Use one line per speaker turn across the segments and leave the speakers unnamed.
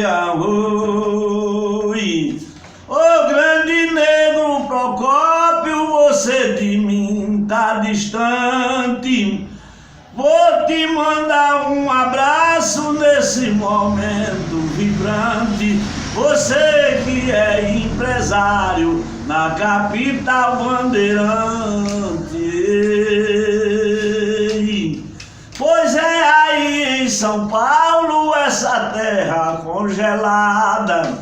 Arrui. Ô grande negro Procópio, você de mim tá distante. Vou te mandar um abraço nesse momento vibrante. Você que é empresário na capital bandeirante. Pois é aí em São Paulo, essa terra congelada.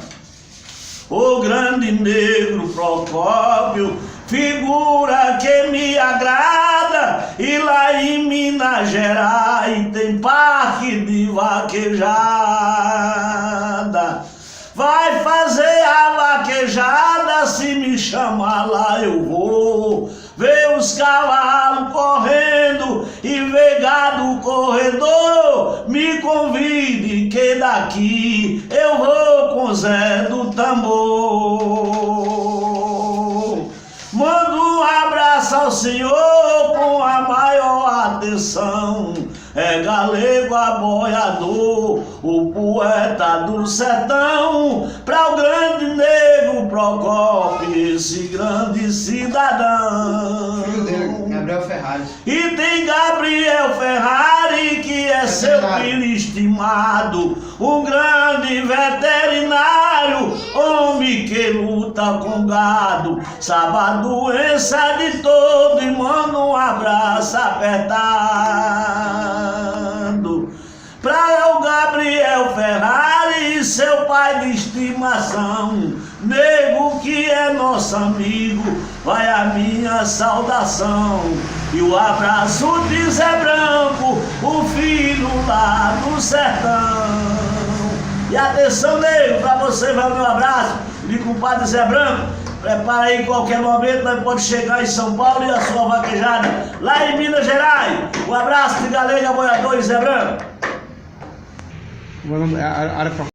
O grande negro Procópio, figura que me agrada. E lá em Minas Gerais tem parque de vaquejada. Vai fazer a vaquejada, se me chamar lá eu vou. Ver os cavalos correndo e ver gado corredor. Me convide que daqui eu vou com Zé do Tambor. Mando um abraço ao senhor com a maior atenção. É galego aboiador, o poeta do sertão. Pra o grande negro Procópio, esse grande cidadão.
Filho dele, Gabriel Ferrari.
E tem Gabriel Ferrari, que é seu filho estimado, um grande veterinário, homem que luta com gado, sabe a doença de todo e manda um abraço apertado. Pra o Gabriel Ferrari, seu pai de estimação, nego que é nosso amigo, vai a minha saudação. E o abraço de Zé Branco, o filho lá do sertão. E atenção, nego, pra você vai o meu abraço de compadre Zé Branco. Prepara aí, qualquer momento nós pode chegar em São Paulo e a sua vaquejada lá em Minas Gerais. Um abraço de Galego Aboiador e Zé Branco.